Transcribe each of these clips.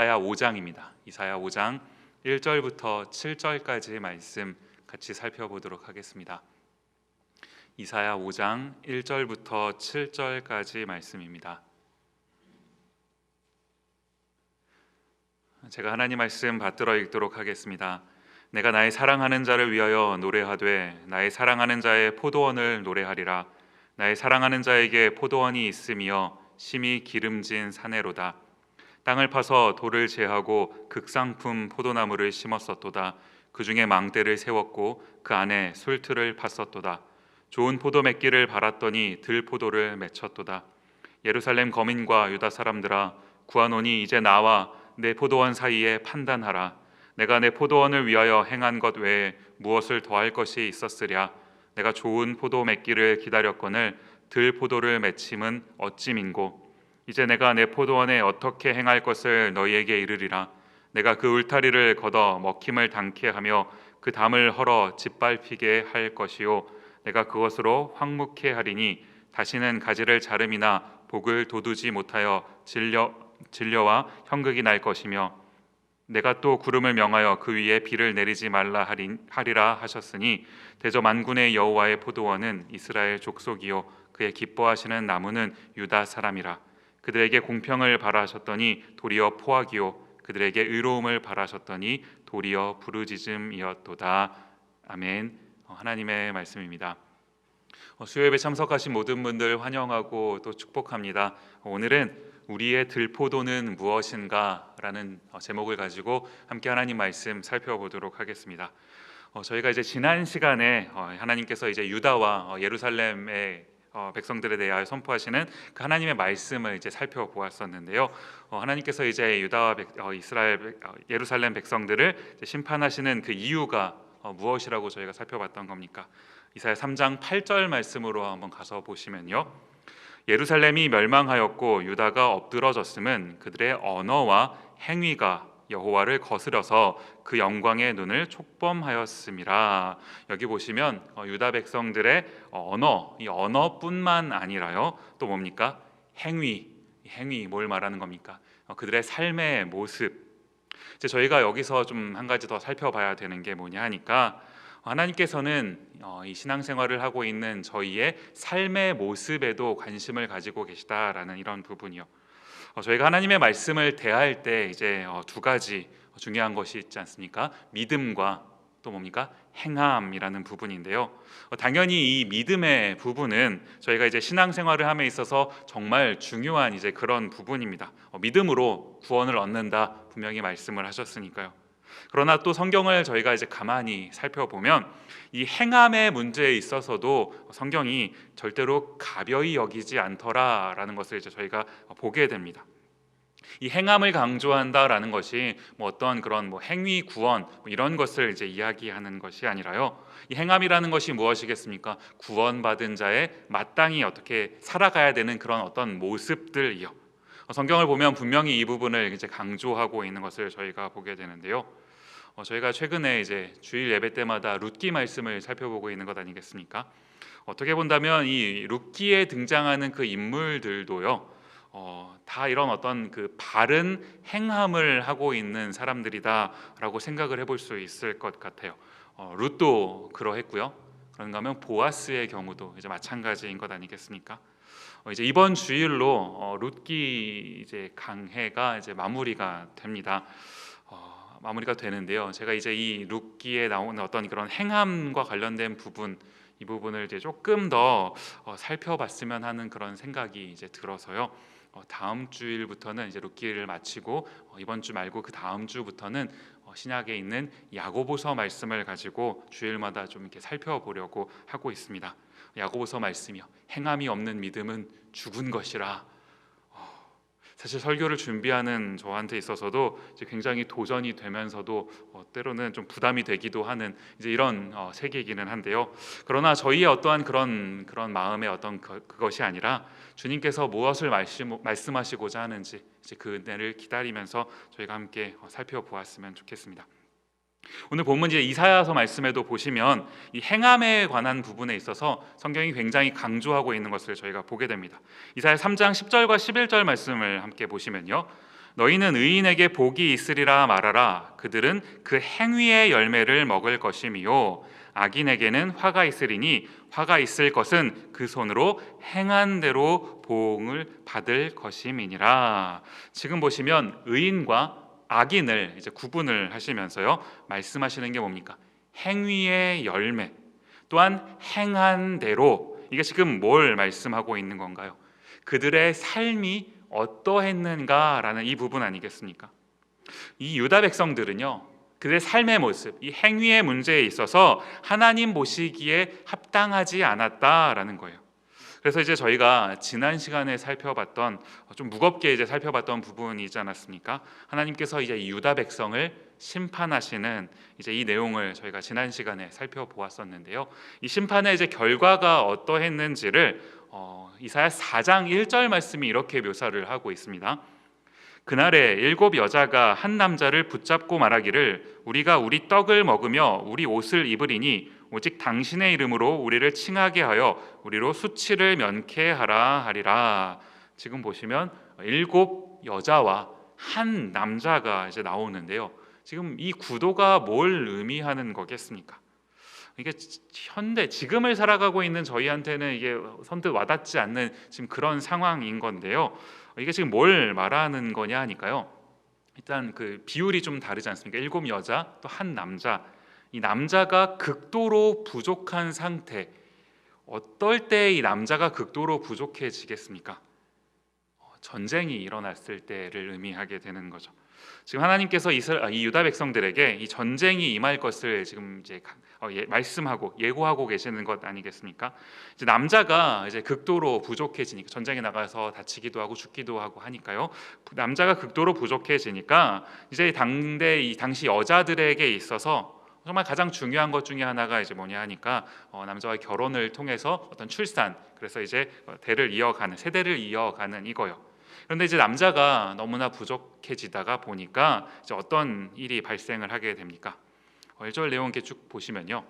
이사야 5장입니다. 이사야 5장 1절부터 7절까지의 말씀 같이 살펴보도록 하겠습니다. 이사야 5장 1절부터 7절까지 말씀입니다. 제가 하나님 말씀 받들어 읽도록 하겠습니다. 내가 나의 사랑하는 자를 위하여 노래하되 나의 사랑하는 자의 포도원을 노래하리라. 나의 사랑하는 자에게 포도원이 있으며 심히 기름진 사내로다. 땅을 파서 돌을 제하고 극상품 포도나무를 심었었도다. 그 중에 망대를 세웠고 그 안에 술틀을 팠었도다. 좋은 포도 맺기를 바랐더니 들포도를 맺혔도다. 예루살렘 거민과 유다 사람들아, 구하노니 이제 나와 내 포도원 사이에 판단하라. 내가 내 포도원을 위하여 행한 것 외에 무엇을 더할 것이 있었으랴. 내가 좋은 포도 맺기를 기다렸거늘 들포도를 맺힘은 어찌 민고. 이제 내가 내 포도원에 어떻게 행할 것을 너희에게 이르리라. 내가 그 울타리를 걷어 먹힘을 당케 하며 그 담을 헐어 짓밟히게 할 것이요 내가 그것으로 황묵케 하리니 다시는 가지를 자름이나 복을 돋우지 못하여 진려와 형극이 날 것이며 내가 또 구름을 명하여 그 위에 비를 내리지 말라 하리라 하셨으니 대저 만군의 여호와의 포도원은 이스라엘 족속이요 그의 기뻐하시는 나무는 유다 사람이라. 그들에게 공평을 바라셨더니 도리어 포악이요 그들에게 의로움을 바라셨더니 도리어 부르짖음이었도다. 아멘. 하나님의 말씀입니다. 수요예배 참석하신 모든 분들 환영하고 또 축복합니다. 오늘은 우리의 들포도는 무엇인가 라는 제목을 가지고 함께 하나님 말씀 살펴보도록 하겠습니다. 저희가 이제 지난 시간에 하나님께서 이제 유다와 예루살렘의 백성들에 대하여 선포하시는 그 하나님의 말씀을 이제 살펴보았었는데요. 하나님께서 이제 유다와 예루살렘 백성들을 이제 심판하시는 그 이유가 무엇이라고 저희가 살펴봤던 겁니까? 이사야 3장 8절 말씀으로 한번 가서 보시면요. 예루살렘이 멸망하였고 유다가 엎드러졌음은 그들의 언어와 행위가 여호와를 거스려서 그 영광의 눈을 촉범하였음이라. 여기 보시면 유다 백성들의 언어, 이 언어뿐만 아니라요. 또 뭡니까? 행위 뭘 말하는 겁니까? 그들의 삶의 모습. 이제 저희가 여기서 좀 한 가지 더 살펴봐야 되는 게 뭐냐 하니까 하나님께서는 이 신앙생활을 하고 있는 저희의 삶의 모습에도 관심을 가지고 계시다라는 이런 부분이요. 저희가 하나님의 말씀을 대할 때 이제 두 가지 중요한 것이 있지 않습니까? 믿음과 또 뭡니까? 행함이라는 부분인데요. 당연히 이 믿음의 부분은 저희가 이제 신앙생활을 함에 있어서 정말 중요한 이제 그런 부분입니다. 믿음으로 구원을 얻는다 분명히 말씀을 하셨으니까요. 그러나 또 성경을 저희가 이제 가만히 살펴보면 이 행함의 문제에 있어서도 성경이 절대로 가벼이 여기지 않더라라는 것을 이제 저희가 보게 됩니다. 이 행함을 강조한다라는 것이 어떤 그런 행위 구원 이런 것을 이제 이야기하는 것이 아니라요. 이 행함이라는 것이 무엇이겠습니까? 구원받은 자의 마땅히 어떻게 살아가야 되는 그런 어떤 모습들이요. 성경을 보면 분명히 이 부분을 이제 강조하고 있는 것을 저희가 보게 되는데요. 저희가 최근에 이제 주일 예배 때마다 룻기 말씀을 살펴보고 있는 것 아니겠습니까? 어떻게 본다면 이 룻기에 등장하는 그 인물들도요, 다 이런 어떤 그 바른 행함을 하고 있는 사람들이다라고 생각을 해볼 수 있을 것 같아요. 룻도 그러했고요. 그런가 하면 보아스의 경우도 이제 마찬가지인 것 아니겠습니까? 이제 이번 주일로 룻기 이제 강해가 이제 마무리가 됩니다. 마무리가 되는데요. 제가 이제 이 룻기에 나오는 어떤 그런 행함과 관련된 부분, 이 부분을 이제 조금 더 살펴봤으면 하는 그런 생각이 이제 들어서요. 다음 주일부터는 이제 룻기를 마치고 이번 주 말고 그 다음 주부터는 신약에 있는 야고보서 말씀을 가지고 주일마다 좀 이렇게 살펴보려고 하고 있습니다. 야고보서 말씀이요. 행함이 없는 믿음은 죽은 것이라. 사실 설교를 준비하는 저한테 있어서도 이제 굉장히 도전이 되면서도 때로는 좀 부담이 되기도 하는 이제 이런 세계이기는 한데요. 그러나 저희의 어떠한 그런 마음의 어떤 그것이 아니라 주님께서 무엇을 말씀하시고자 하는지 이제 그 은혜를 기다리면서 저희가 함께 살펴보았으면 좋겠습니다. 오늘 본문 이제 이사야서 말씀에도 보시면 이 행함에 관한 부분에 있어서 성경이 굉장히 강조하고 있는 것을 저희가 보게 됩니다. 이사야 3장 10절과 11절 말씀을 함께 보시면요. 너희는 의인에게 복이 있으리라 말하라. 그들은 그 행위의 열매를 먹을 것이미요 악인에게는 화가 있으리니 화가 있을 것은 그 손으로 행한 대로 보응을 받을 것임이니라. 지금 보시면 의인과 악인을 이제 구분을 하시면서요 말씀하시는 게 뭡니까? 행위의 열매, 또한 행한 대로. 이게 지금 뭘 말씀하고 있는 건가요? 그들의 삶이 어떠했는가라는 이 부분 아니겠습니까? 이 유다 백성들은요 그들의 삶의 모습, 이 행위의 문제에 있어서 하나님 보시기에 합당하지 않았다라는 거예요. 그래서 이제 저희가 지난 시간에 살펴봤던, 좀 무겁게 이제 살펴봤던 부분이 있지 않았습니까? 하나님께서 이제 이 유다 백성을 심판하시는 이제 이 내용을 저희가 지난 시간에 살펴보았었는데요. 이 심판의 이제 결과가 어떠했는지를 이사야 4장 1절 말씀이 이렇게 묘사를 하고 있습니다. 그날에 7 여자가 한 남자를 붙잡고 말하기를 우리가 우리 떡을 먹으며 우리 옷을 입으리니 오직 당신의 이름으로 우리를 칭하게 하여 우리로 수치를 면케 하라 하리라. 지금 보시면 7 여자와 한 남자가 이제 나오는데요. 지금 이 구도가 뭘 의미하는 거겠습니까? 이게 현대 지금을 살아가고 있는 저희한테는 이게 선뜻 와닿지 않는 지금 그런 상황인 건데요. 이게 지금 뭘 말하는 거냐 하니까요. 일단 그 비율이 좀 다르지 않습니까? 7 여자 또 한 남자. 이 남자가 극도로 부족한 상태. 어떨 때 이 남자가 극도로 부족해지겠습니까? 전쟁이 일어났을 때를 의미하게 되는 거죠. 지금 하나님께서 이 유다 백성들에게 이 전쟁이 임할 것을 지금 이제 말씀하고 예고하고 계시는 것 아니겠습니까? 이제 남자가 이제 극도로 부족해지니까, 전쟁에 나가서 다치기도 하고 죽기도 하고 하니까요. 남자가 극도로 부족해지니까 이제 이 당시 여자들에게 있어서 정말 가장 중요한 것 중에 하나가 이제 뭐냐 하니까 남자와 결혼을 통해서 어떤 출산, 그래서 이제 대를 이어가는, 세대를 이어가는 이거요. 그런데 이제 남자가 너무나 부족해지다가 보니까 이제 어떤 일이 발생을 하게 됩니까? 1절 내용 이렇게 쭉 보시면요,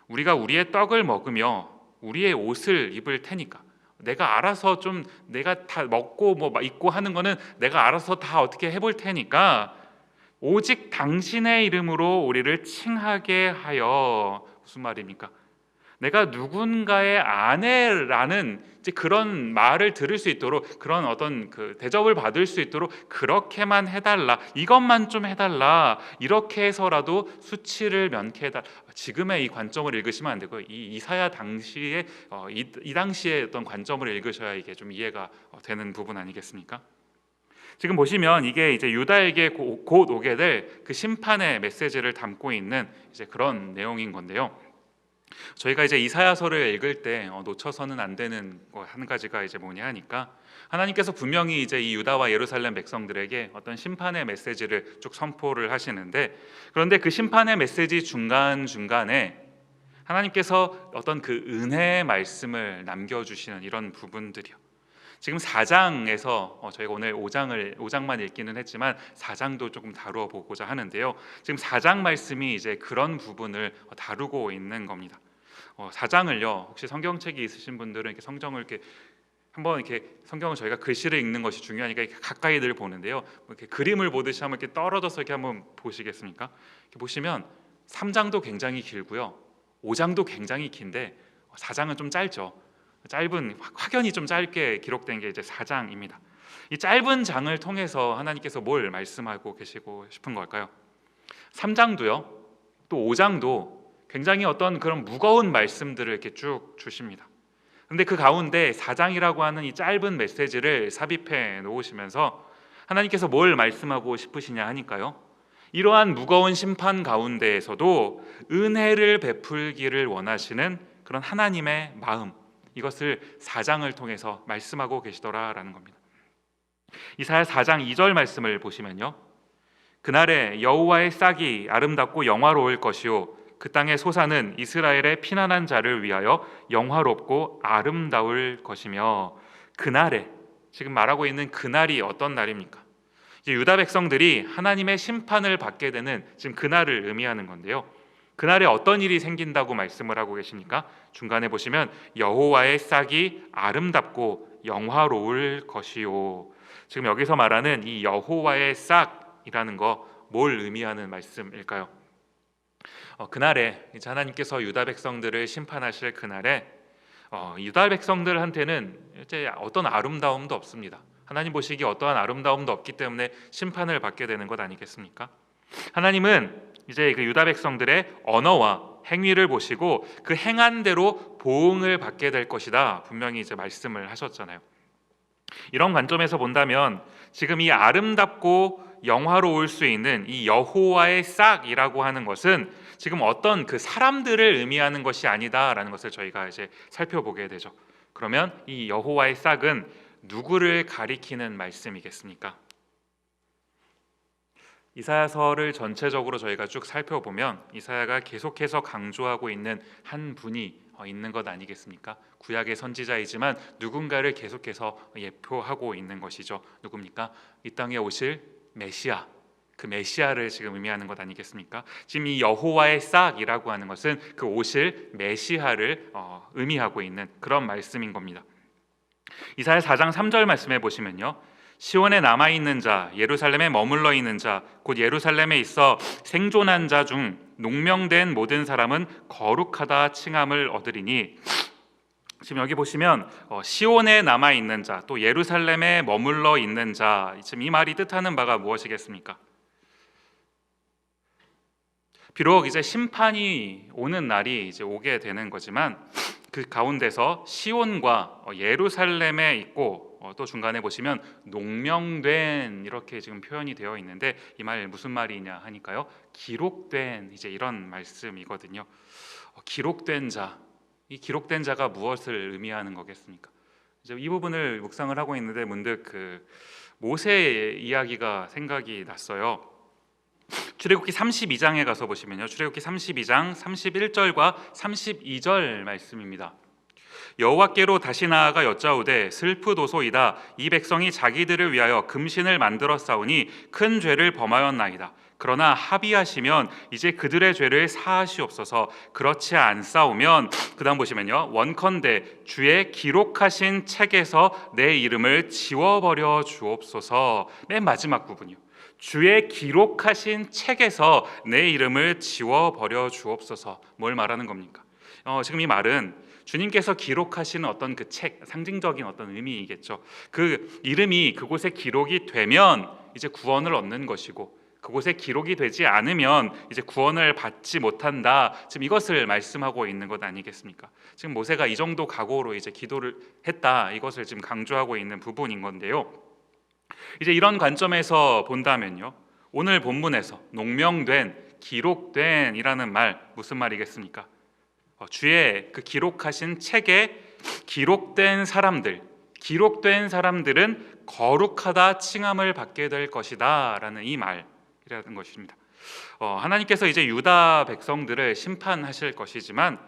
우리가 우리의 떡을 먹으며 우리의 옷을 입을 테니까, 내가 알아서 좀, 내가 다 먹고 뭐 입고 하는 거는 내가 알아서 다 어떻게 해볼 테니까 오직 당신의 이름으로 우리를 칭하게 하여. 무슨 말입니까? 내가 누군가의 아내라는 이제 그런 말을 들을 수 있도록, 그런 어떤 그 대접을 받을 수 있도록 그렇게만 해달라, 이것만 좀 해달라, 이렇게 해서라도 수치를 면케해달라. 지금의 이 관점을 읽으시면 안 되고요. 이 이사야 당시에 이 당시의 어떤 관점을 읽으셔야 이게 좀 이해가 되는 부분 아니겠습니까? 지금 보시면 이게 이제 유다에게 곧 오게 될 그 심판의 메시지를 담고 있는 이제 그런 내용인 건데요. 저희가 이제 이사야서를 읽을 때 놓쳐서는 안 되는 거 한 가지가 이제 뭐냐 하니까, 하나님께서 분명히 이제 이 유다와 예루살렘 백성들에게 어떤 심판의 메시지를 쭉 선포를 하시는데, 그런데 그 심판의 메시지 중간중간에 하나님께서 어떤 그 은혜의 말씀을 남겨주시는 이런 부분들이요. 지금 4장에서 저희가 오늘 5장만 읽기는 했지만 4장도 조금 다루어 보고자 하는데요. 지금 4장 말씀이 이제 그런 부분을 다루고 있는 겁니다. 4장을요, 혹시 성경책이 있으신 분들은 이렇게 성경을 이렇게 한번 이렇게, 성경을 저희가 글씨를 읽는 것이 중요하니까 이렇게 가까이 늘 보는데요. 이렇게 그림을 보듯이 한번 이렇게 떨어져서 이렇게 한번 보시겠습니까? 이렇게 보시면 3장도 굉장히 길고요, 5장도 굉장히 긴데 4장은 좀 짧죠. 짧은, 확연히 좀 짧게 기록된 게 이제 4장입니다. 이 짧은 장을 통해서 하나님께서 뭘 말씀하고 계시고 싶은 걸까요? 3장도요, 또 5장도 굉장히 어떤 그런 무거운 말씀들을 이렇게 쭉 주십니다. 그런데 그 가운데 4장이라고 하는 이 짧은 메시지를 삽입해 놓으시면서 하나님께서 뭘 말씀하고 싶으시냐 하니까요, 이러한 무거운 심판 가운데에서도 은혜를 베풀기를 원하시는 그런 하나님의 마음, 이것을 4장을 통해서 말씀하고 계시더라라는 겁니다. 이사야 4장 2절 말씀을 보시면요, 그날에 여호와의 싹이 아름답고 영화로울 것이요 그 땅의 소사는 이스라엘의 피난한 자를 위하여 영화롭고 아름다울 것이며. 그날에, 지금 말하고 있는 그날이 어떤 날입니까? 이제 유다 백성들이 하나님의 심판을 받게 되는 지금 그날을 의미하는 건데요. 그날에 어떤 일이 생긴다고 말씀을 하고 계십니까? 중간에 보시면 여호와의 싹이 아름답고 영화로울 것이요. 지금 여기서 말하는 이 여호와의 싹이라는 거 뭘 의미하는 말씀일까요? 그날에 이제 하나님께서 유다 백성들을 심판하실 그날에 유다 백성들한테는 이제 어떤 아름다움도 없습니다. 하나님 보시기에 어떠한 아름다움도 없기 때문에 심판을 받게 되는 것 아니겠습니까? 하나님은 이제 그 유다 백성들의 언어와 행위를 보시고 그 행한 대로 보응을 받게 될 것이다 분명히 이제 말씀을 하셨잖아요. 이런 관점에서 본다면 지금 이 아름답고 영화로울 수 있는 이 여호와의 싹이라고 하는 것은 지금 어떤 그 사람들을 의미하는 것이 아니다라는 것을 저희가 이제 살펴보게 되죠. 그러면 이 여호와의 싹은 누구를 가리키는 말씀이겠습니까? 이사야서를 전체적으로 저희가 쭉 살펴보면 이사야가 계속해서 강조하고 있는 한 분이 있는 것 아니겠습니까? 구약의 선지자이지만 누군가를 계속해서 예표하고 있는 것이죠. 누굽니까? 이 땅에 오실 메시아, 그 메시아를 지금 의미하는 것 아니겠습니까? 지금 이 여호와의 싹이라고 하는 것은 그 오실 메시아를 의미하고 있는 그런 말씀인 겁니다. 이사야 4장 3절 말씀해 보시면요, 시온에 남아있는 자, 예루살렘에 머물러 있는 자, 곧 예루살렘에 있어 생존한 자 중 농명된 모든 사람은 거룩하다 칭함을 얻으리니, 지금 여기 보시면 시온에 남아있는 자, 또 예루살렘에 머물러 있는 자, 지금 이 말이 뜻하는 바가 무엇이겠습니까? 비록 이제 심판이 오는 날이 이제 오게 되는 거지만 그 가운데서 시온과 예루살렘에 있고 또 중간에 보시면 농명된 이렇게 지금 표현이 되어 있는데 이 말 무슨 말이냐 하니까요, 기록된 이제 이런 말씀이거든요. 기록된 자, 이 기록된 자가 무엇을 의미하는 거겠습니까? 이제 이 부분을 묵상을 하고 있는데 문득 그 모세의 이야기가 생각이 났어요. 출애굽기 32장에 가서 보시면요, 출애굽기 32장 31절과 32절 말씀입니다. 여호와께로 다시 나아가 여짜오되 슬프도소이다. 이 백성이 자기들을 위하여 금신을 만들어 싸우니 큰 죄를 범하였나이다. 그러나 합의하시면 이제 그들의 죄를 사하시옵소서. 그렇지 않사오면, 그 다음 보시면요, 원컨대 주의 기록하신 책에서 내 이름을 지워버려 주옵소서. 맨 마지막 부분이요, 주의 기록하신 책에서 내 이름을 지워버려 주옵소서. 뭘 말하는 겁니까? 지금 이 말은 주님께서 기록하시는 어떤 그 책, 상징적인 어떤 의미이겠죠. 그 이름이 그곳에 기록이 되면 이제 구원을 얻는 것이고, 그곳에 기록이 되지 않으면 이제 구원을 받지 못한다. 지금 이것을 말씀하고 있는 것 아니겠습니까? 지금 모세가 이 정도 각오로 이제 기도를 했다. 이것을 지금 강조하고 있는 부분인 건데요. 이제 이런 관점에서 본다면요, 오늘 본문에서 농명된, 기록된 이라는 말 무슨 말이겠습니까? 주의 그 기록하신 책에 기록된 사람들은 거룩하다 칭함을 받게 될 것이다 라는 이 말이라는 것입니다. 하나님께서 이제 유다 백성들을 심판하실 것이지만,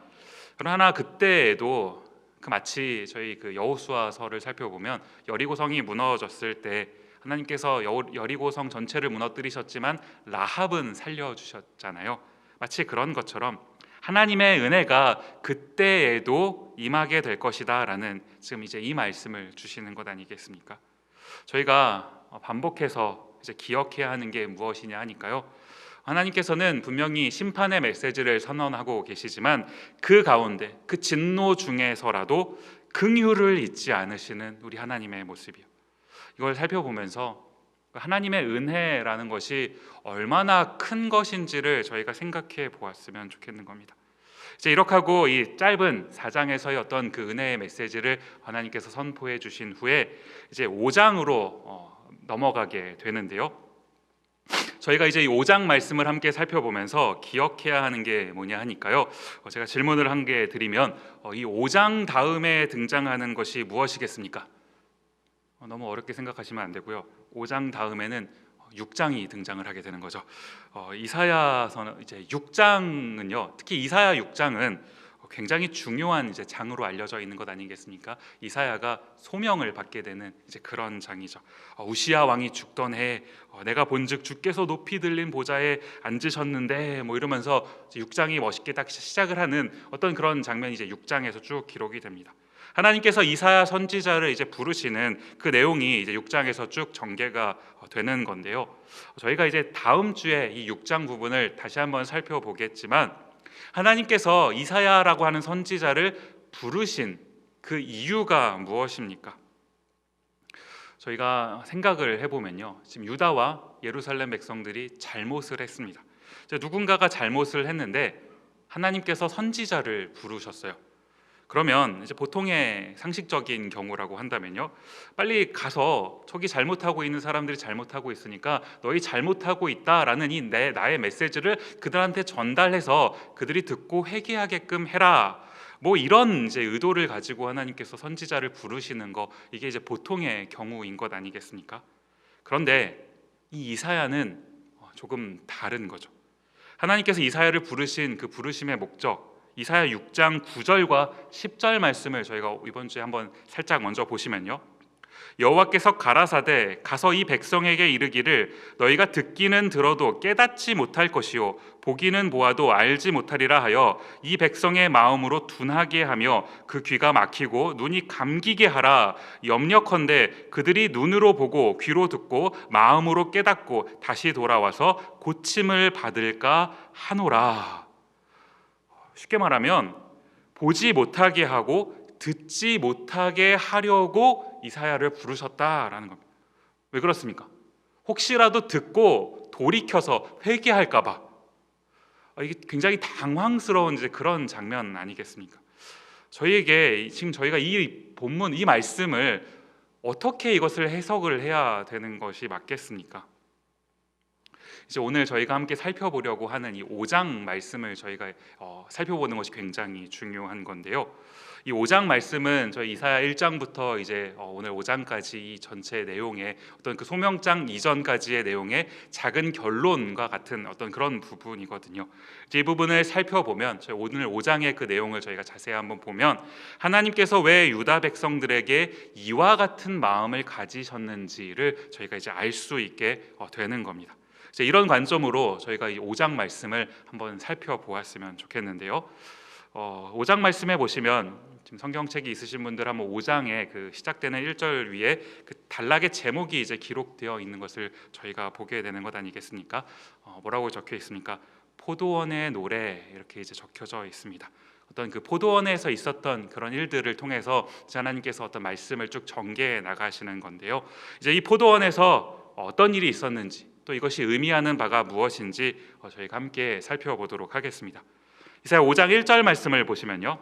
그러나 그때에도 그 마치 저희 그 여호수아서를 살펴보면 여리고성이 무너졌을 때 하나님께서 여리고성 전체를 무너뜨리셨지만 라합은 살려주셨잖아요. 마치 그런 것처럼 하나님의 은혜가 그때에도 임하게 될 것이다 라는 지금 이제 이 말씀을 주시는 것 아니겠습니까? 저희가 반복해서 이제 기억해야 하는 게 무엇이냐 하니까요, 하나님께서는 분명히 심판의 메시지를 선언하고 계시지만 그 가운데 그 진노 중에서라도 긍휼을 잊지 않으시는 우리 하나님의 모습이요, 이걸 살펴보면서 하나님의 은혜라는 것이 얼마나 큰 것인지를 저희가 생각해 보았으면 좋겠는 겁니다. 이제 이렇게 하고 이 짧은 4장에서의 어떤 그 은혜의 메시지를 하나님께서 선포해 주신 후에 이제 5장으로 넘어가게 되는데요. 저희가 이제 이 5장 말씀을 함께 살펴보면서 기억해야 하는 게 뭐냐 하니까요, 제가 질문을 한 개 드리면 이 5장 다음에 등장하는 것이 무엇이겠습니까? 너무 어렵게 생각하시면 안 되고요. 5장 다음에는 6장이 등장을 하게 되는 거죠. 이사야서는 이제 6장은요, 특히 이사야 6장은 굉장히 중요한 이제 장으로 알려져 있는 것 아니겠습니까? 이사야가 소명을 받게 되는 이제 그런 장이죠. 우시야 왕이 죽던 해 내가 본즉 주께서 높이 들린 보좌에 앉으셨는데 뭐 이러면서 6장이 멋있게 딱 시작을 하는 어떤 그런 장면이 이제 6장에서 쭉 기록이 됩니다. 하나님께서 이사야 선지자를 이제 부르시는 그 내용이 이제 6장에서 쭉 전개가 되는 건데요. 저희가 이제 다음 주에 이 6장 부분을 다시 한번 살펴보겠지만, 하나님께서 이사야라고 하는 선지자를 부르신 그 이유가 무엇입니까? 저희가 생각을 해보면요, 지금 유다와 예루살렘 백성들이 잘못을 했습니다. 누군가가 잘못을 했는데 하나님께서 선지자를 부르셨어요. 그러면 이제 보통의 상식적인 경우라고 한다면요, 빨리 가서 저기 잘못하고 있는 사람들이 잘못하고 있으니까 너희 잘못하고 있다라는 나의 메시지를 그들한테 전달해서 그들이 듣고 회개하게끔 해라, 뭐 이런 이제 의도를 가지고 하나님께서 선지자를 부르시는 거, 이게 이제 보통의 경우인 것 아니겠습니까? 그런데 이 이사야는 조금 다른 거죠. 하나님께서 이사야를 부르신 그 부르심의 목적, 이사야 6장 9절과 10절 말씀을 저희가 이번 주에 한번 살짝 먼저 보시면요, 여호와께서 가라사대 가서 이 백성에게 이르기를 너희가 듣기는 들어도 깨닫지 못할 것이요 보기는 보아도 알지 못하리라 하여 이 백성의 마음으로 둔하게 하며 그 귀가 막히고 눈이 감기게 하라. 염려컨대 그들이 눈으로 보고 귀로 듣고 마음으로 깨닫고 다시 돌아와서 고침을 받을까 하노라. 쉽게 말하면 보지 못하게 하고 듣지 못하게 하려고 이사야를 부르셨다라는 겁니다. 왜 그렇습니까? 혹시라도 듣고 돌이켜서 회개할까 봐. 이게 굉장히 당황스러운 이제 그런 장면 아니겠습니까? 저희에게 지금 저희가 이 본문, 이 말씀을 어떻게 이것을 해석을 해야 되는 것이 맞겠습니까? 이제 오늘 저희가 함께 살펴보려고 하는 이 5장 말씀을 저희가 살펴보는 것이 굉장히 중요한 건데요. 이 5장 말씀은 저희 이사야 1장부터 이제 오늘 5장까지 이 전체 내용의 어떤 그 소명장 이전까지의 내용의 작은 결론과 같은 어떤 그런 부분이거든요. 이 부분을 살펴보면 저희 오늘 5장의 그 내용을 저희가 자세히 한번 보면, 하나님께서 왜 유다 백성들에게 이와 같은 마음을 가지셨는지를 저희가 이제 알 수 있게 되는 겁니다. 이런 관점으로 저희가 이 5장 말씀을 한번 살펴보았으면 좋겠는데요. 5장 말씀에 보시면, 지금 성경책이 있으신 분들 한번 5장에 그 시작되는 1절 위에 그 단락의 제목이 이제 기록되어 있는 것을 저희가 보게 되는 것 아니겠습니까? 뭐라고 적혀 있습니까? 포도원의 노래, 이렇게 이제 적혀져 있습니다. 어떤 그 포도원에서 있었던 그런 일들을 통해서 하나님께서 어떤 말씀을 쭉 전개해 나가시는 건데요. 이제 이 포도원에서 어떤 일이 있었는지, 또 이것이 의미하는 바가 무엇인지 저희가 함께 살펴보도록 하겠습니다. 이사야 5장 1절 말씀을 보시면요,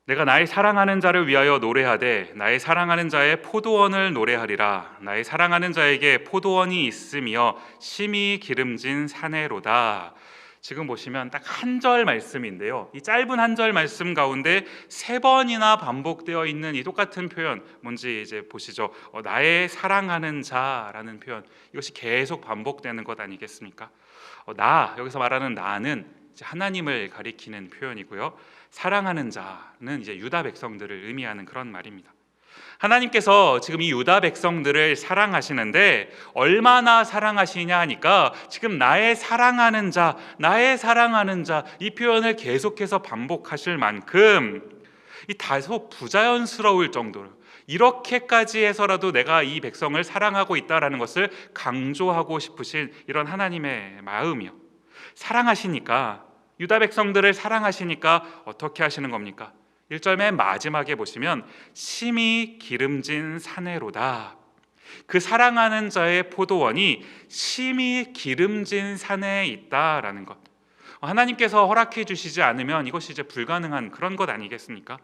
내가 나의 사랑하는 자를 위하여 노래하되 나의 사랑하는 자의 포도원을 노래하리라. 나의 사랑하는 자에게 포도원이 있으며 심히 기름진 사내로다. 지금 보시면 딱 한 절 말씀인데요, 이 짧은 한 절 말씀 가운데 3번이나 반복되어 있는 이 똑같은 표현, 뭔지 이제 보시죠. 나의 사랑하는 자라는 표현, 이것이 계속 반복되는 것 아니겠습니까? 여기서 말하는 나는 이제 하나님을 가리키는 표현이고요, 사랑하는 자는 이제 유다 백성들을 의미하는 그런 말입니다. 하나님께서 지금 이 유다 백성들을 사랑하시는데 얼마나 사랑하시냐 하니까, 지금 나의 사랑하는 자, 나의 사랑하는 자, 이 표현을 계속해서 반복하실 만큼 이 다소 부자연스러울 정도로, 이렇게까지 해서라도 내가 이 백성을 사랑하고 있다라는 것을 강조하고 싶으신 이런 하나님의 마음이요. 사랑하시니까, 유다 백성들을 사랑하시니까 어떻게 하시는 겁니까? 1절 맨 마지막에 보시면 심히 기름진 사내로다. 그 사랑하는 자의 포도원이 심히 기름진 산에 있다라는 것. 하나님께서 허락해 주시지 않으면 이것이 이제 불가능한 그런 것 아니겠습니까?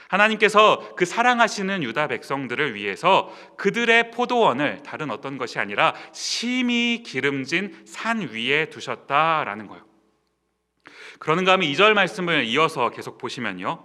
하나님께서 그 사랑하시는 유다 백성들을 위해서 그들의 포도원을 다른 어떤 것이 아니라 심히 기름진 산 위에 두셨다라는 거예요. 그러는가 하면 2절 말씀을 이어서 계속 보시면요,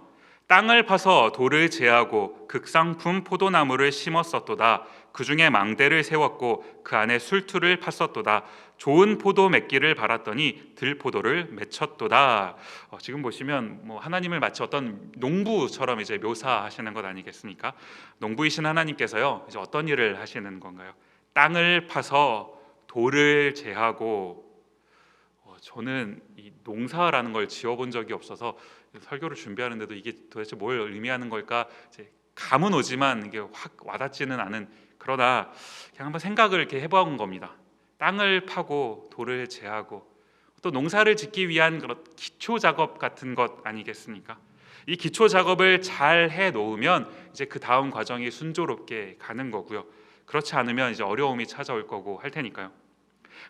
땅을 파서 돌을 제하고 극상품 포도나무를 심었었도다. 그 중에 망대를 세웠고 그 안에 술투를 팠었도다. 좋은 포도 맺기를 바랐더니 들포도를 맺혔도다. 지금 보시면 하나님을 마치 어떤 농부처럼 이제 묘사하시는 것 아니겠습니까? 농부이신 하나님께서요, 이제 어떤 일을 하시는 건가요? 땅을 파서 돌을 제하고, 저는 이 농사라는 걸 지어본 적이 없어서 설교를 준비하는데도 이게 도대체 뭘 의미하는 걸까 이제 감은 오지만 이게 확 와닿지는 않은, 그러나 그냥 한번 생각을 이렇게 해본 겁니다. 땅을 파고 돌을 제하고 또 농사를 짓기 위한 그런 기초 작업 같은 것 아니겠습니까? 이 기초 작업을 잘 해 놓으면 이제 그 다음 과정이 순조롭게 가는 거고요. 그렇지 않으면 이제 어려움이 찾아올 거고 할 테니까요.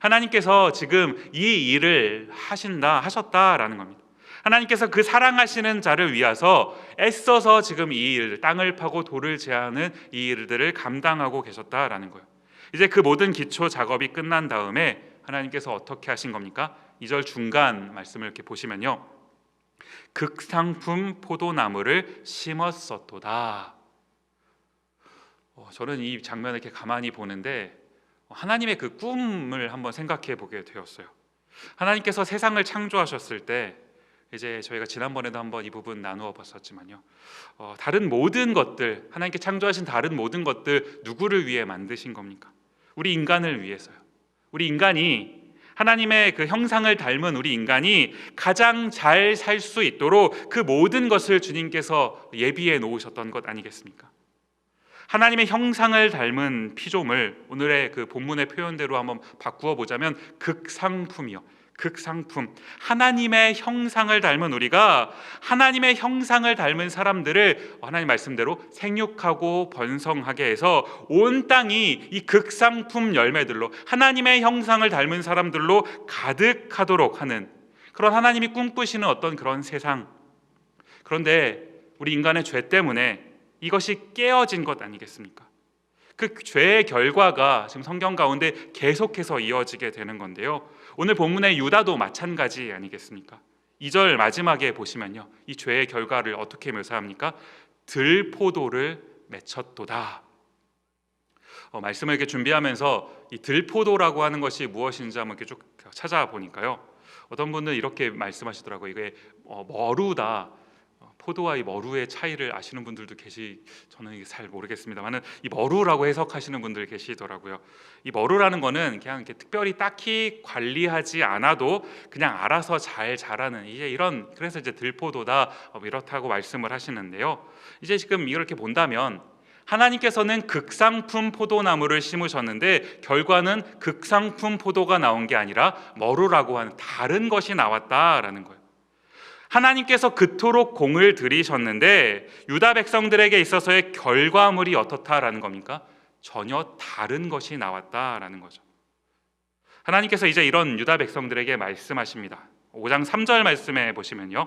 하나님께서 지금 이 일을 하셨다라는 겁니다. 하나님께서 그 사랑하시는 자를 위해서 애써서 지금 이 일, 땅을 파고 돌을 제하는 이 일들을 감당하고 계셨다라는 거예요. 이제 그 모든 기초 작업이 끝난 다음에 하나님께서 어떻게 하신 겁니까? 2절 중간 말씀을 이렇게 보시면요, 극상품 포도나무를 심었었도다. 저는 이 장면을 이렇게 가만히 보는데 하나님의 그 꿈을 한번 생각해 보게 되었어요. 하나님께서 세상을 창조하셨을 때, 이제 저희가 지난번에도 한번 이 부분 나누어 봤었지만요, 다른 모든 것들, 하나님께 창조하신 다른 모든 것들 누구를 위해 만드신 겁니까? 우리 인간을 위해서요. 우리 인간이, 하나님의 그 형상을 닮은 우리 인간이 가장 잘 살 수 있도록 그 모든 것을 주님께서 예비해 놓으셨던 것 아니겠습니까? 하나님의 형상을 닮은 피조물, 오늘의 그 본문의 표현대로 한번 바꾸어 보자면 극상품이요. 극상품. 하나님의 형상을 닮은 우리가 하나님의 형상을 닮은 사람들을 하나님 말씀대로 생육하고 번성하게 해서 온 땅이 이 극상품 열매들로, 하나님의 형상을 닮은 사람들로 가득하도록 하는 그런 하나님이 꿈꾸시는 어떤 그런 세상. 그런데 우리 인간의 죄 때문에 이것이 깨어진 것 아니겠습니까? 그 죄의 결과가 지금 성경 가운데 계속해서 이어지게 되는 건데요, 오늘 본문의 유다도 마찬가지 아니겠습니까? 2절 마지막에 보시면요, 이 죄의 결과를 어떻게 묘사합니까? 들포도를 맺혔도다. 말씀을 이렇게 준비하면서 이 들포도라고 하는 것이 무엇인지 한번 이렇게 쭉 찾아보니까요, 어떤 분은 이렇게 말씀하시더라고요. 이게 머루다. 포도와 이 머루의 차이를 아시는 분들도 저는 이게 잘 모르겠습니다만은 이 머루라고 해석하시는 분들 계시더라고요. 이 머루라는 거는 그냥 이렇게 특별히 딱히 관리하지 않아도 그냥 알아서 잘 자라는, 이제 이런, 그래서 이제 들포도다 이렇다고 말씀을 하시는데요, 이제 지금 이렇게 본다면 하나님께서는 극상품 포도나무를 심으셨는데 결과는 극상품 포도가 나온 게 아니라 머루라고 하는 다른 것이 나왔다라는 거예요. 하나님께서 그토록 공을 들이셨는데 유다 백성들에게 있어서의 결과물이 어떻다라는 겁니까? 전혀 다른 것이 나왔다라는 거죠. 하나님께서 이제 이런 유다 백성들에게 말씀하십니다. 5장 3절 말씀에 보시면요,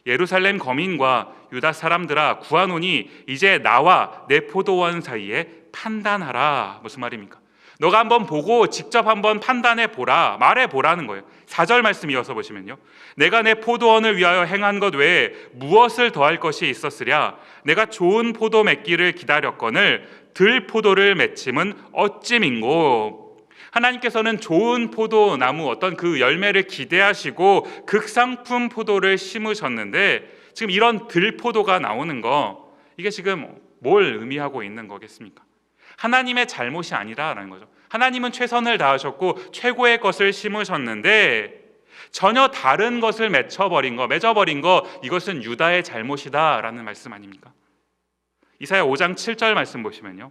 예루살렘 거민과 유다 사람들아 구하노니 이제 나와 내 포도원 사이에 판단하라. 무슨 말입니까? 너가 한번 보고 직접 한번 판단해 보라, 말해 보라는 거예요. 4절 말씀 이어서 보시면요, 내가 내 포도원을 위하여 행한 것 외에 무엇을 더할 것이 있었으랴? 내가 좋은 포도 맺기를 기다렸거늘 들포도를 맺힘은 어찌민고. 하나님께서는 좋은 포도나무, 어떤 그 열매를 기대하시고 극상품 포도를 심으셨는데 지금 이런 들포도가 나오는 거, 이게 지금 뭘 의미하고 있는 거겠습니까? 하나님의 잘못이 아니라는 거죠. 하나님은 최선을 다하셨고 최고의 것을 심으셨는데 전혀 다른 것을 맺어버린 거, 이것은 유다의 잘못이다라는 말씀 아닙니까? 이사야 5장 7절 말씀 보시면요,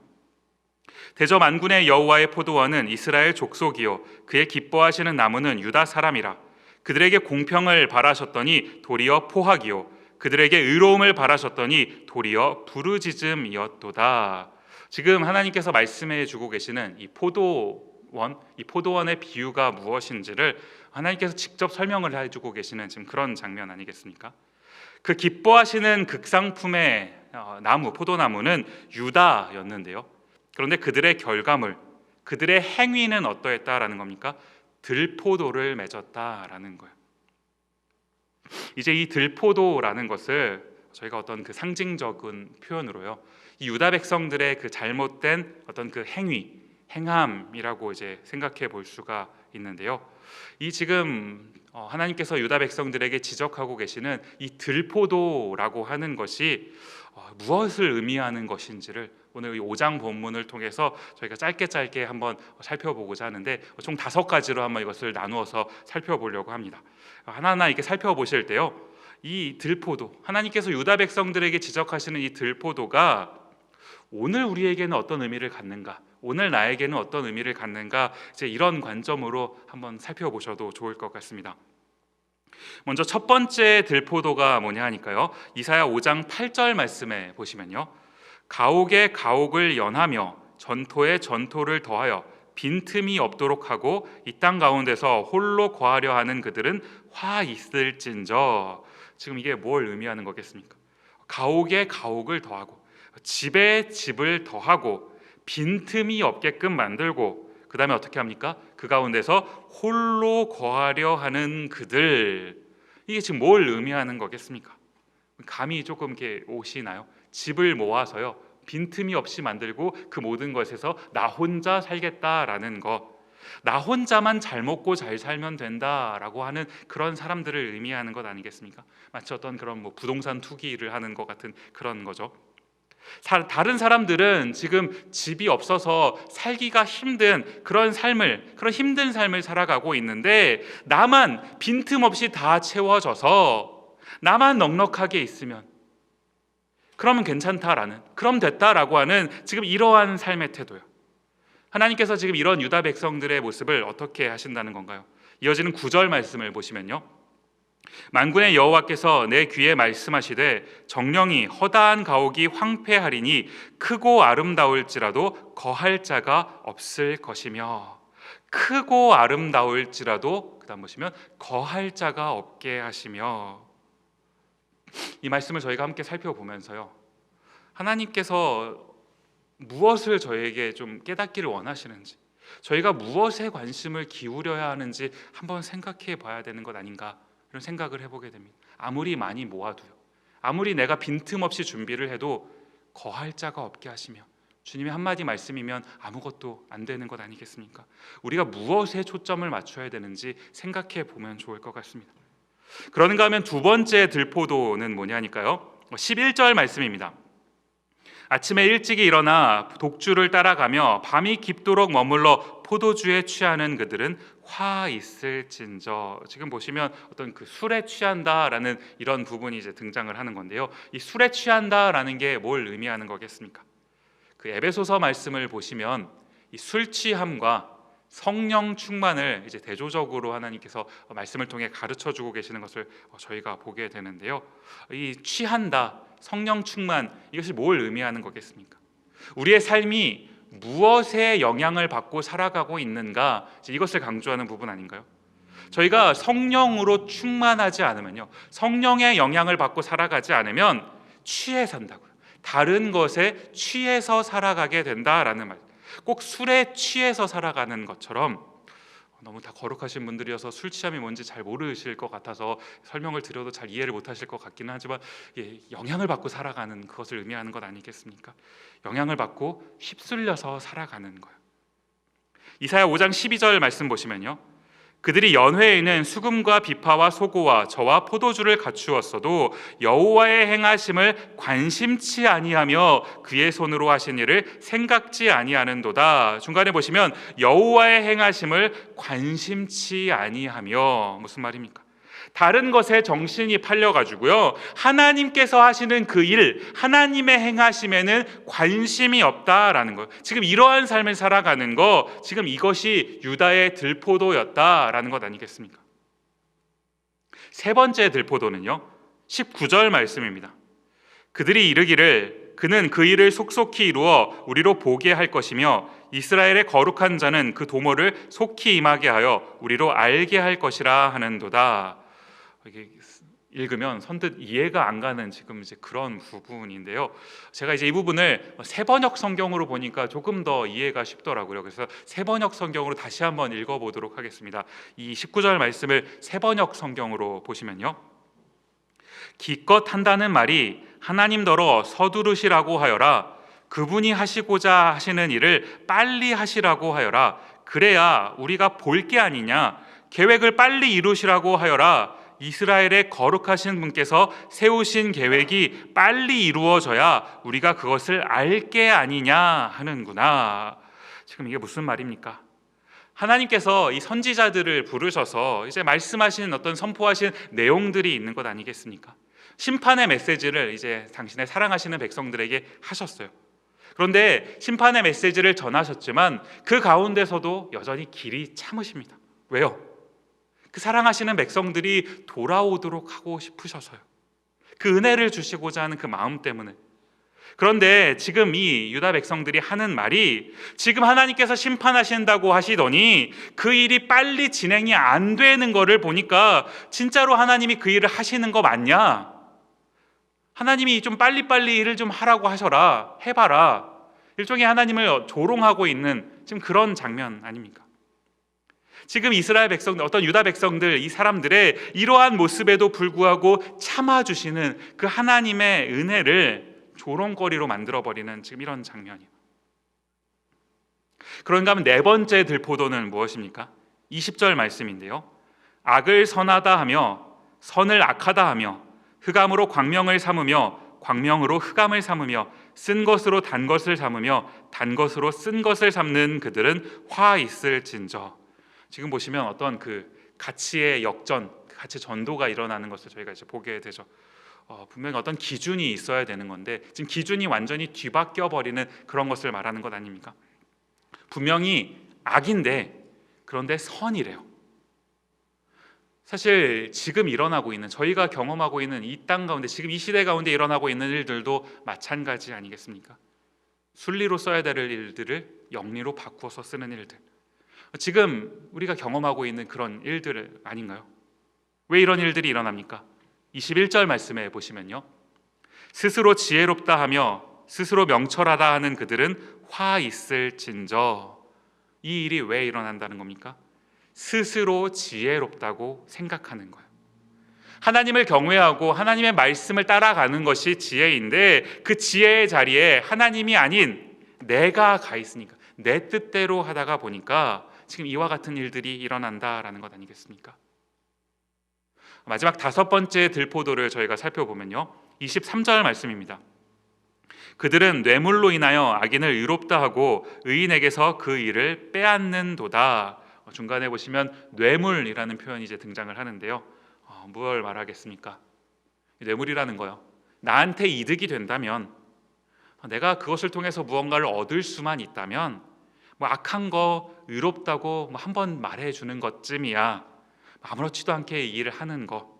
대저 만군의 여호와의 포도원은 이스라엘 족속이요 그의 기뻐하시는 나무는 유다 사람이라. 그들에게 공평을 바라셨더니 도리어 포악이요 그들에게 의로움을 바라셨더니 도리어 부르짖음이었도다. 지금 하나님께서 말씀해 주고 계시는 이 포도원의 비유가 무엇인지를 하나님께서 직접 설명을 해주고 계시는 지금 그런 장면 아니겠습니까? 그 기뻐하시는 극상품의 나무, 포도나무는 유다였는데요, 그런데 그들의 결과물, 그들의 행위는 어떠했다라는 겁니까? 들포도를 맺었다라는 거예요. 이제 이 들포도라는 것을 저희가 어떤 그 상징적인 표현으로요, 이 유다 백성들의 그 잘못된 어떤 그 행위, 행함이라고 이제 생각해 볼 수가 있는데요. 이 지금 하나님께서 유다 백성들에게 지적하고 계시는 이 들포도라고 하는 것이 무엇을 의미하는 것인지를 오늘 이 5장 본문을 통해서 저희가 짧게 한번 살펴보고자 하는데, 총 5가지로 한번 이것을 나누어서 살펴보려고 합니다. 하나하나 이렇게 살펴보실 때요, 이 들포도, 하나님께서 유다 백성들에게 지적하시는 이 들포도가 오늘 우리에게는 어떤 의미를 갖는가, 오늘 나에게는 어떤 의미를 갖는가, 이제 이런 관점으로 한번 살펴보셔도 좋을 것 같습니다. 먼저 첫 번째 들포도가 뭐냐 하니까요, 이사야 5장 8절 말씀에 보시면요, 가옥에 가옥을 연하며 전토에 전토를 더하여 빈틈이 없도록 하고 이 땅 가운데서 홀로 거하려 하는 그들은 화 있을진저. 지금 이게 뭘 의미하는 거겠습니까? 가옥에 가옥을 더하고 집에 집을 더하고 빈틈이 없게끔 만들고, 그 다음에 어떻게 합니까? 그 가운데서 홀로 거하려 하는 그들. 이게 지금 뭘 의미하는 거겠습니까? 감이 조금 이렇게 오시나요? 집을 모아서요, 빈틈이 없이 만들고 그 모든 것에서 나 혼자 살겠다라는 것, 나 혼자만 잘 먹고 잘 살면 된다라고 하는 그런 사람들을 의미하는 것 아니겠습니까? 마치 어떤 그런 부동산 투기를 하는 것 같은 그런 거죠. 다른 사람들은 지금 집이 없어서 살기가 힘든 그런 힘든 삶을 살아가고 있는데, 나만 빈틈없이 다 채워져서 나만 넉넉하게 있으면 그러면 괜찮다라는, 그럼 됐다라고 하는 지금 이러한 삶의 태도요. 하나님께서 지금 이런 유다 백성들의 모습을 어떻게 하신다는 건가요? 이어지는 9절 말씀을 보시면요, 만군의 여호와께서 내 귀에 말씀하시되 정령이 허다한 가옥이 황폐하리니 크고 아름다울지라도 거할 자가 없을 것이며, 크고 아름다울지라도, 그 다음 보시면 거할 자가 없게 하시며. 이 말씀을 저희가 함께 살펴보면서요, 하나님께서 무엇을 저에게 좀 깨닫기를 원하시는지, 저희가 무엇에 관심을 기울여야 하는지 한번 생각해 봐야 되는 것 아닌가, 이런 생각을 해보게 됩니다. 아무리 많이 모아도요, 아무리 내가 빈틈없이 준비를 해도 거할 자가 없게 하시며, 주님의 한마디 말씀이면 아무것도 안 되는 것 아니겠습니까? 우리가 무엇에 초점을 맞춰야 되는지 생각해 보면 좋을 것 같습니다. 그런가 하면 두 번째 들포도는 뭐냐니까요, 11절 말씀입니다. 아침에 일찍이 일어나 독주를 따라가며 밤이 깊도록 머물러 포도주에 취하는 그들은 화 있을진저. 지금 보시면 어떤 그 술에 취한다라는 이런 부분이 이제 등장을 하는 건데요, 이 술에 취한다라는 게 뭘 의미하는 거겠습니까? 그 에베소서 말씀을 보시면 이 술 취함과 성령 충만을 이제 대조적으로 하나님께서 말씀을 통해 가르쳐 주고 계시는 것을 저희가 보게 되는데요, 이 취한다, 성령 충만, 이것이 뭘 의미하는 거겠습니까? 우리의 삶이 무엇에 영향을 받고 살아가고 있는가, 이것을 강조하는 부분 아닌가요? 저희가 성령으로 충만하지 않으면요, 성령의 영향을 받고 살아가지 않으면 취해 산다고요. 다른 것에 취해서 살아가게 된다라는 말. 꼭 술에 취해서 살아가는 것처럼, 너무 다 거룩하신 분들이어서 술 취함이 뭔지 잘 모르실 것 같아서 설명을 드려도 잘 이해를 못하실 것 같기는 하지만, 영향을 받고 살아가는 그것을 의미하는 것 아니겠습니까? 영향을 받고 휩쓸려서 살아가는 거예요. 이사야 5장 12절 말씀 보시면요, 그들이 연회에는 수금과 비파와 소고와 저와 포도주를 갖추었어도 여호와의 행하심을 관심치 아니하며 그의 손으로 하신 일을 생각지 아니하는도다. 중간에 보시면 여호와의 행하심을 관심치 아니하며, 무슨 말입니까? 다른 것에 정신이 팔려가지고요, 하나님께서 하시는 그 일, 하나님의 행하심에는 관심이 없다라는 거예요. 지금 이러한 삶을 살아가는 거, 지금 이것이 유다의 들포도였다라는 것 아니겠습니까? 세 번째 들포도는요, 19절 말씀입니다. 그들이 이르기를 그는 그 일을 속속히 이루어 우리로 보게 할 것이며 이스라엘의 거룩한 자는 그 도모를 속히 임하게 하여 우리로 알게 할 것이라 하는도다. 이게 읽으면 선뜻 이해가 안 가는 지금 이제 그런 부분인데요, 제가 이제 이 부분을 새번역 성경으로 보니까 조금 더 이해가 쉽더라고요. 그래서 새번역 성경으로 다시 한번 읽어보도록 하겠습니다. 이 19절 말씀을 새번역 성경으로 보시면요, 기껏 한다는 말이 하나님더러 서두르시라고 하여라. 그분이 하시고자 하시는 일을 빨리 하시라고 하여라. 그래야 우리가 볼 게 아니냐. 계획을 빨리 이루시라고 하여라. 이스라엘의 거룩하신 분께서 세우신 계획이 빨리 이루어져야 우리가 그것을 알 게 아니냐 하는구나. 지금 이게 무슨 말입니까? 하나님께서 이 선지자들을 부르셔서 이제 말씀하신 어떤 선포하신 내용들이 있는 것 아니겠습니까? 심판의 메시지를 이제 당신의 사랑하시는 백성들에게 하셨어요. 그런데 심판의 메시지를 전하셨지만 그 가운데서도 여전히 길이 참으십니다. 왜요? 그 사랑하시는 백성들이 돌아오도록 하고 싶으셔서요. 그 은혜를 주시고자 하는 그 마음 때문에. 그런데 지금 이 유다 백성들이 하는 말이 지금 하나님께서 심판하신다고 하시더니 그 일이 빨리 진행이 안 되는 거를 보니까 진짜로 하나님이 그 일을 하시는 거 맞냐? 하나님이 좀 빨리빨리 일을 좀 하라고 하셔라, 해봐라. 일종의 하나님을 조롱하고 있는 지금 그런 장면 아닙니까? 지금 이스라엘 백성들, 어떤 유다 백성들, 이 사람들의 이러한 모습에도 불구하고 참아주시는 그 하나님의 은혜를 조롱거리로 만들어버리는 지금 이런 장면이에요. 그런가 하면 네 번째 들포도는 무엇입니까? 20절 말씀인데요. 악을 선하다 하며 선을 악하다 하며 흑암으로 광명을 삼으며 광명으로 흑암을 삼으며 쓴 것으로 단 것을 삼으며 단 것으로 쓴 것을 삼는 그들은 화 있을진저. 지금 보시면 어떤 그 가치의 역전, 가치 전도가 일어나는 것을 저희가 이제 보게 되죠. 분명히 어떤 기준이 있어야 되는 건데 지금 기준이 완전히 뒤바뀌어 버리는 그런 것을 말하는 것 아닙니까? 분명히 악인데 그런데 선이래요. 사실 지금 일어나고 있는, 저희가 경험하고 있는 이 땅 가운데, 지금 이 시대 가운데 일어나고 있는 일들도 마찬가지 아니겠습니까? 순리로 써야 될 일들을 영리로 바꾸어서 쓰는 일들, 지금 우리가 경험하고 있는 그런 일들 아닌가요? 왜 이런 일들이 일어납니까? 21절 말씀에 보시면요, 스스로 지혜롭다 하며 스스로 명철하다 하는 그들은 화 있을진저. 이 일이 왜 일어난다는 겁니까? 스스로 지혜롭다고 생각하는 거예요. 하나님을 경외하고 하나님의 말씀을 따라가는 것이 지혜인데 그 지혜의 자리에 하나님이 아닌 내가 가 있으니까, 내 뜻대로 하다가 보니까 지금 이와 같은 일들이 일어난다라는 것 아니겠습니까? 마지막 다섯 번째 들포도를 저희가 살펴보면요, 23절 말씀입니다. 그들은 뇌물로 인하여 악인을 의롭다 하고 의인에게서 그 일을 빼앗는도다. 중간에 보시면 뇌물이라는 표현이 이제 등장을 하는데요, 무엇을 말하겠습니까? 뇌물이라는 거요, 나한테 이득이 된다면, 내가 그것을 통해서 무언가를 얻을 수만 있다면 뭐 악한 거 의롭다고 뭐 한번 말해주는 것쯤이야. 아무렇지도 않게 이 일을 하는 거,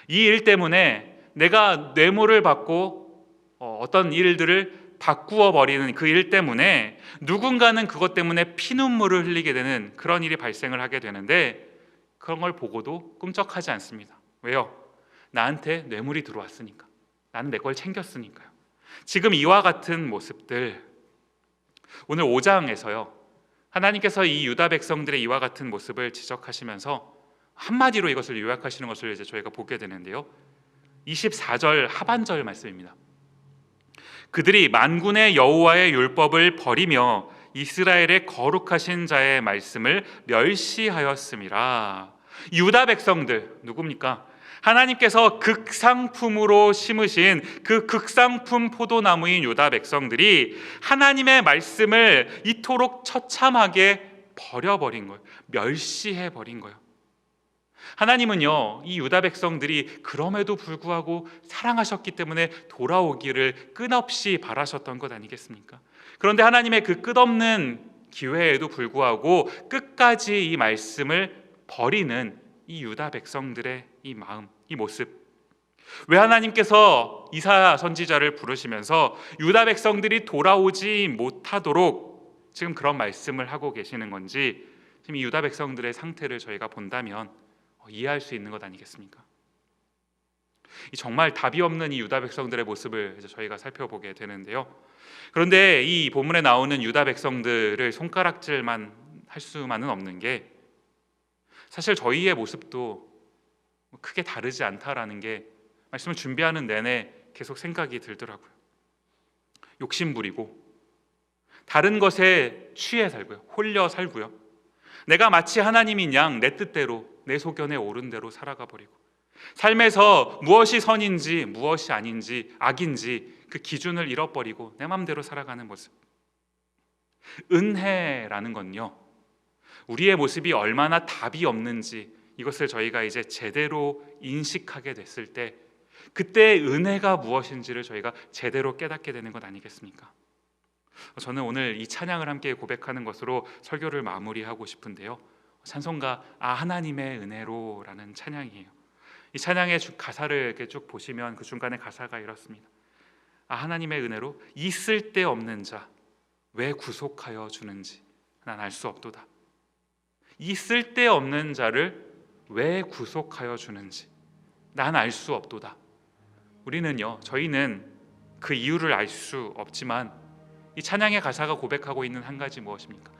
이 일 때문에 내가 뇌물을 받고 어떤 일들을 바꾸어 버리는 그 일 때문에 누군가는 그것 때문에 피눈물을 흘리게 되는 그런 일이 발생을 하게 되는데 그런 걸 보고도 꿈쩍하지 않습니다. 왜요? 나한테 뇌물이 들어왔으니까, 나는 내 걸 챙겼으니까요. 지금 이와 같은 모습들, 오늘 5장에서요 하나님께서 이 유다 백성들의 이와 같은 모습을 지적하시면서 한마디로 이것을 요약하시는 것을 이제 저희가 보게 되는데요, 24절 하반절 말씀입니다. 그들이 만군의 여호와의 율법을 버리며 이스라엘의 거룩하신 자의 말씀을 멸시하였음이라. 유다 백성들 누굽니까? 하나님께서 극상품으로 심으신 그 극상품 포도나무인 유다 백성들이 하나님의 말씀을 이토록 처참하게 버려버린 거예요. 멸시해버린 거예요. 하나님은요 이 유다 백성들이 그럼에도 불구하고 사랑하셨기 때문에 돌아오기를 끝없이 바라셨던 것 아니겠습니까? 그런데 하나님의 그 끝없는 기회에도 불구하고 끝까지 이 말씀을 버리는 이 유다 백성들의 이 마음, 이 모습, 왜 하나님께서 이사야 선지자를 부르시면서 유다 백성들이 돌아오지 못하도록 지금 그런 말씀을 하고 계시는 건지, 지금 이 유다 백성들의 상태를 저희가 본다면 이해할 수 있는 것 아니겠습니까? 정말 답이 없는 이 유다 백성들의 모습을 이제 저희가 살펴보게 되는데요, 그런데 이 본문에 나오는 유다 백성들을 손가락질만 할 수만은 없는 게, 사실 저희의 모습도 크게 다르지 않다라는 게 말씀을 준비하는 내내 계속 생각이 들더라고요. 욕심 부리고 다른 것에 취해 살고요, 홀려 살고요, 내가 마치 하나님인 양 내 뜻대로 내 소견에 오른 대로 살아가 버리고 삶에서 무엇이 선인지 무엇이 아닌지 악인지 그 기준을 잃어버리고 내 맘대로 살아가는 모습. 은혜라는 건요, 우리의 모습이 얼마나 답이 없는지 이것을 저희가 이제 제대로 인식하게 됐을 때 그때 은혜가 무엇인지를 저희가 제대로 깨닫게 되는 것 아니겠습니까? 저는 오늘 이 찬양을 함께 고백하는 것으로 설교를 마무리하고 싶은데요, 찬송가 하나님의 은혜로라는 찬양이에요. 이 찬양의 가사를 이렇게 쭉 보시면 그 중간에 가사가 이렇습니다. 하나님의 은혜로 있을 데 없는 자 왜 구속하여 주는지 난 알 수 없도다. 있을 데 없는 자를 왜 구속하여 주는지 난 알 수 없도다. 저희는 그 이유를 알 수 없지만 이 찬양의 가사가 고백하고 있는 한 가지 무엇입니까?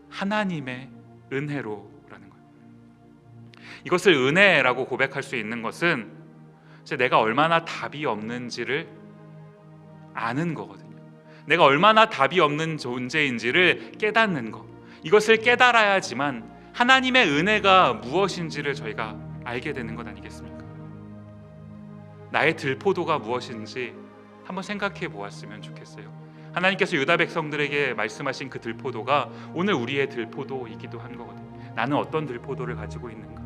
하나님의 은혜로라는 거예요. 이것을 은혜라고 고백할 수 있는 것은 내가 얼마나 답이 없는지를 아는 거거든요. 내가 얼마나 답이 없는 존재인지를 깨닫는 것, 이것을 깨달아야지만 하나님의 은혜가 무엇인지를 저희가 알게 되는 것 아니겠습니까? 나의 들포도가 무엇인지 한번 생각해 보았으면 좋겠어요. 하나님께서 유다 백성들에게 말씀하신 그 들포도가 오늘 우리의 들포도이기도 한 거거든요. 나는 어떤 들포도를 가지고 있는가?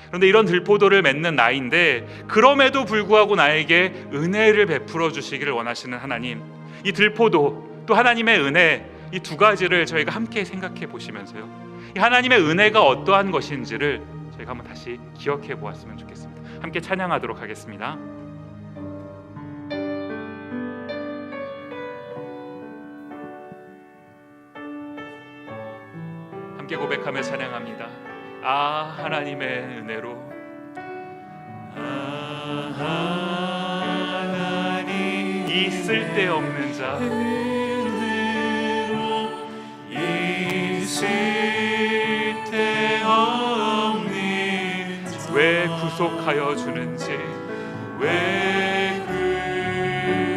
그런데 이런 들포도를 맺는 나인데 그럼에도 불구하고 나에게 은혜를 베풀어 주시기를 원하시는 하나님, 이 들포도 또 하나님의 은혜, 이 두 가지를 저희가 함께 생각해 보시면서요, 이 하나님의 은혜가 어떠한 것인지를 저희가 한번 다시 기억해 보았으면 좋겠습니다. 함께 찬양하도록 하겠습니다. 함께 고백하며 찬양합니다. 하나님의 은혜로, 하나님 있을 데 없는 자, 있을 데 없는 자 왜 구속하여 주는지, 왜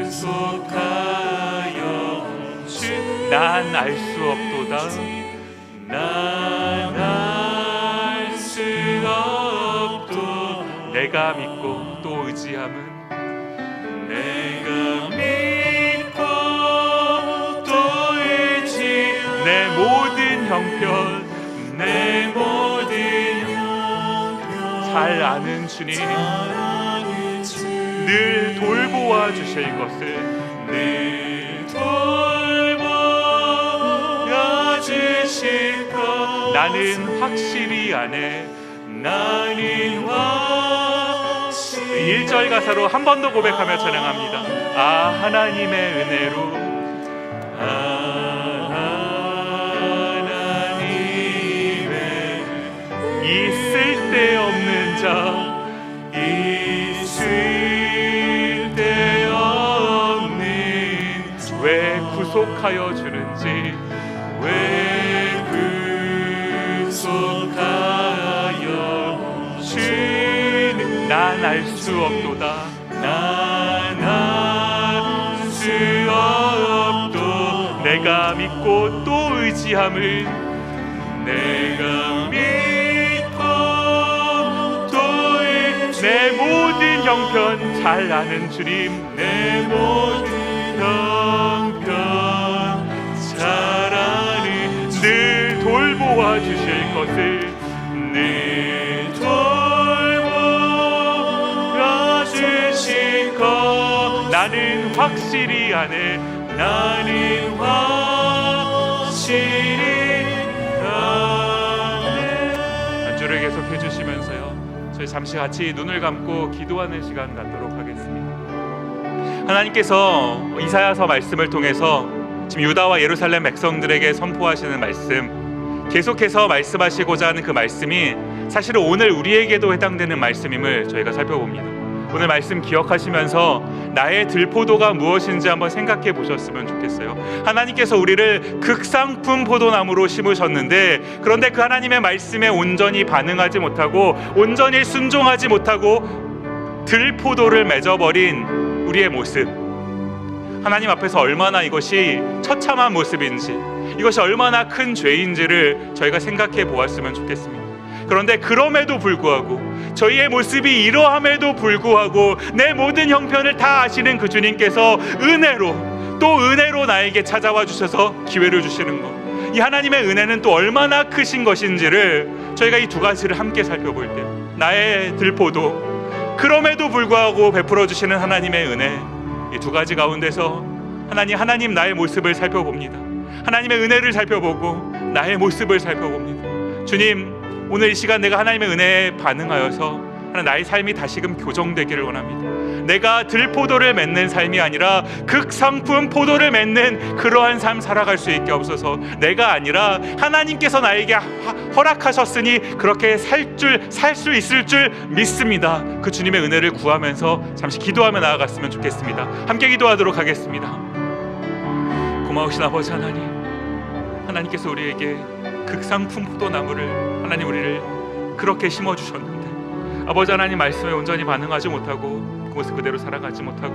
구속하여 주 난 알 수 없도다. 난 알 수 없도 내가 믿고 또 의지함은 내가 믿고 또 의지 내 모든 형편 내 모든 형편 잘 아는 주님 늘 돌보아 주실 것을 늘 돌보아 주실 것 나는 확실히 아네. 나는 확실히 1절 가사로 한 번 더 고백하며 찬양합니다. 하나님의 은혜로 하나님의 있을 데 없는 자 있을 데 없는 왜 구속하여 주는지 왜 구속하여 주는 난 알 수 없도다. 난 알 수 없도 내가 믿고 또 의지함을 내가 믿고 또 내 모든 형편 잘 아는 주님 내 모든 형편 잘 아는 늘 돌보아 주실 것을 늘 돌보아 주실 것 나는 확실히 아네. 나는 확실히 아네. 안주를 계속해 주시면서요 저희 잠시 같이 눈을 감고 기도하는 시간 갖도록 하겠습니다. 하나님께서 이사야서 말씀을 통해서 지금 유다와 예루살렘 백성들에게 선포하시는 말씀 계속해서 말씀하시고자 하는 그 말씀이 사실은 오늘 우리에게도 해당되는 말씀임을 저희가 살펴봅니다. 오늘 말씀 기억하시면서 나의 들포도가 무엇인지 한번 생각해 보셨으면 좋겠어요. 하나님께서 우리를 극상품 포도나무로 심으셨는데 그런데 그 하나님의 말씀에 온전히 반응하지 못하고 온전히 순종하지 못하고 들포도를 맺어버린 우리의 모습, 하나님 앞에서 얼마나 이것이 처참한 모습인지, 이것이 얼마나 큰 죄인지를 저희가 생각해 보았으면 좋겠습니다. 그런데 그럼에도 불구하고, 저희의 모습이 이러함에도 불구하고 내 모든 형편을 다 아시는 그 주님께서 은혜로, 또 은혜로 나에게 찾아와 주셔서 기회를 주시는 것, 이 하나님의 은혜는 또 얼마나 크신 것인지를 저희가 이 두 가지를 함께 살펴볼 때, 나의 들포도, 그럼에도 불구하고 베풀어 주시는 하나님의 은혜, 이 두 가지 가운데서 하나님 나의 모습을 살펴봅니다. 하나님의 은혜를 살펴보고 나의 모습을 살펴봅니다. 주님, 오늘 이 시간 내가 하나님의 은혜에 반응하여서 나의 삶이 다시금 교정되기를 원합니다. 내가 들포도를 맺는 삶이 아니라 극상품 포도를 맺는 그러한 삶 살아갈 수 있게 없어서, 내가 아니라 하나님께서 나에게 허락하셨으니 그렇게 살 수 있을 줄 믿습니다. 그 주님의 은혜를 구하면서 잠시 기도하며 나아갔으면 좋겠습니다. 함께 기도하도록 하겠습니다. 고마우신 아버지 하나님, 하나님께서 우리에게 극상품 포도나무를, 하나님 우리를 그렇게 심어주셨는데, 아버지 하나님 말씀에 온전히 반응하지 못하고 그 모습 그대로 살아가지 못하고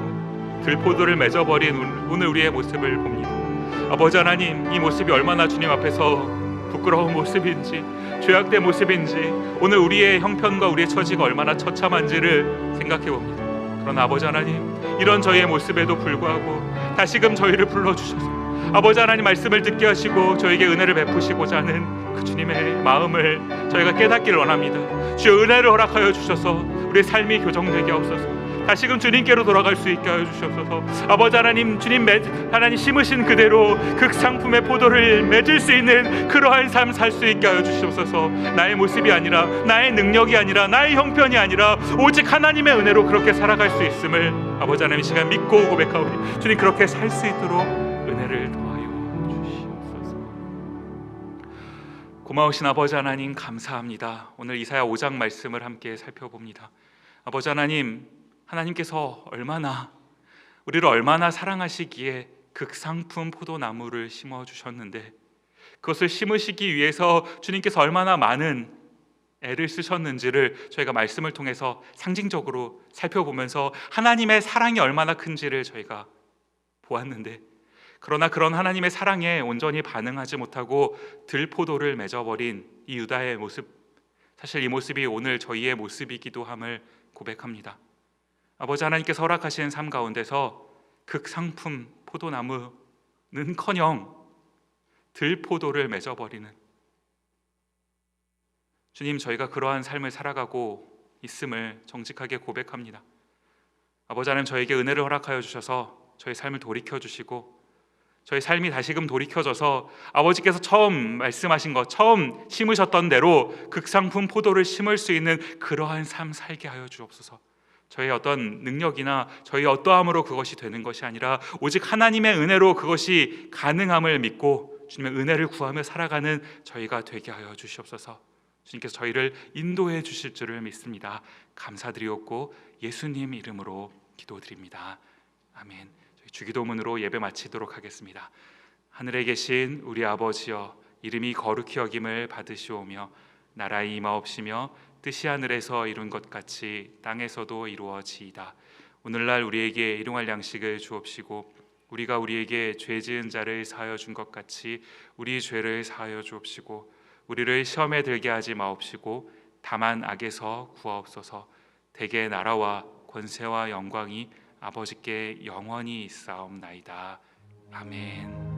들포도를 맺어버린 오늘 우리의 모습을 봅니다. 아버지 하나님, 이 모습이 얼마나 주님 앞에서 부끄러운 모습인지, 죄악된 모습인지, 오늘 우리의 형편과 우리의 처지가 얼마나 처참한지를 생각해 봅니다. 그러나 아버지 하나님, 이런 저희의 모습에도 불구하고 다시금 저희를 불러주셔서 아버지 하나님 말씀을 듣게 하시고 저에게 은혜를 베푸시고자 하는 그 주님의 마음을 저희가 깨닫기를 원합니다. 주여, 은혜를 허락하여 주셔서 우리의 삶이 교정되게 하옵소서. 다시금 주님께로 돌아갈 수 있게 하여 주시옵소서. 아버지 하나님, 주님 하나님 심으신 그대로 극상품의 포도를 맺을 수 있는 그러한 삶 살 수 있게 하여 주시옵소서. 나의 모습이 아니라, 나의 능력이 아니라, 나의 형편이 아니라 오직 하나님의 은혜로 그렇게 살아갈 수 있음을 아버지 하나님 이 시간 믿고 고백하오니, 주님 그렇게 살 수 있도록 은혜를 더하여 주시옵소서. 고마우신 아버지 하나님 감사합니다. 오늘 이사야 5장 말씀을 함께 살펴봅니다. 아버지 하나님, 하나님께서 우리를 얼마나 사랑하시기에 극상품 포도나무를 심어주셨는데, 그것을 심으시기 위해서 주님께서 얼마나 많은 애를 쓰셨는지를 저희가 말씀을 통해서 상징적으로 살펴보면서 하나님의 사랑이 얼마나 큰지를 저희가 보았는데, 그러나 그런 하나님의 사랑에 온전히 반응하지 못하고 들포도를 맺어버린 이 유다의 모습, 사실 이 모습이 오늘 저희의 모습이기도 함을 고백합니다. 아버지 하나님께서 허락하신 삶 가운데서 극상품 포도나무는커녕 들포도를 맺어버리는, 주님, 저희가 그러한 삶을 살아가고 있음을 정직하게 고백합니다. 아버지 하나님, 저에게 은혜를 허락하여 주셔서 저희 삶을 돌이켜주시고 저희 삶이 다시금 돌이켜져서 아버지께서 처음 말씀하신 것, 처음 심으셨던 대로 극상품 포도를 심을 수 있는 그러한 삶 살게 하여 주옵소서. 저희의 어떤 능력이나 저희의 어떠함으로 그것이 되는 것이 아니라 오직 하나님의 은혜로 그것이 가능함을 믿고 주님의 은혜를 구하며 살아가는 저희가 되게 하여 주시옵소서. 주님께서 저희를 인도해 주실 줄을 믿습니다. 감사드리옵고 예수님 이름으로 기도드립니다. 아멘. 저희 주기도문으로 예배 마치도록 하겠습니다. 하늘에 계신 우리 아버지여, 이름이 거룩히 여김을 받으시오며 나라의 임하옵시며 뜻이 하늘에서 이룬 것 같이 땅에서도 이루어지이다. 오늘날 우리에게 일용할 양식을 주옵시고 우리가 우리에게 죄 지은 자를 사하여 준 것 같이 우리 죄를 사하여 주옵시고 우리를 시험에 들게 하지 마옵시고 다만 악에서 구하옵소서. 대개 나라와 권세와 영광이 아버지께 영원히 있사옵나이다. 아멘.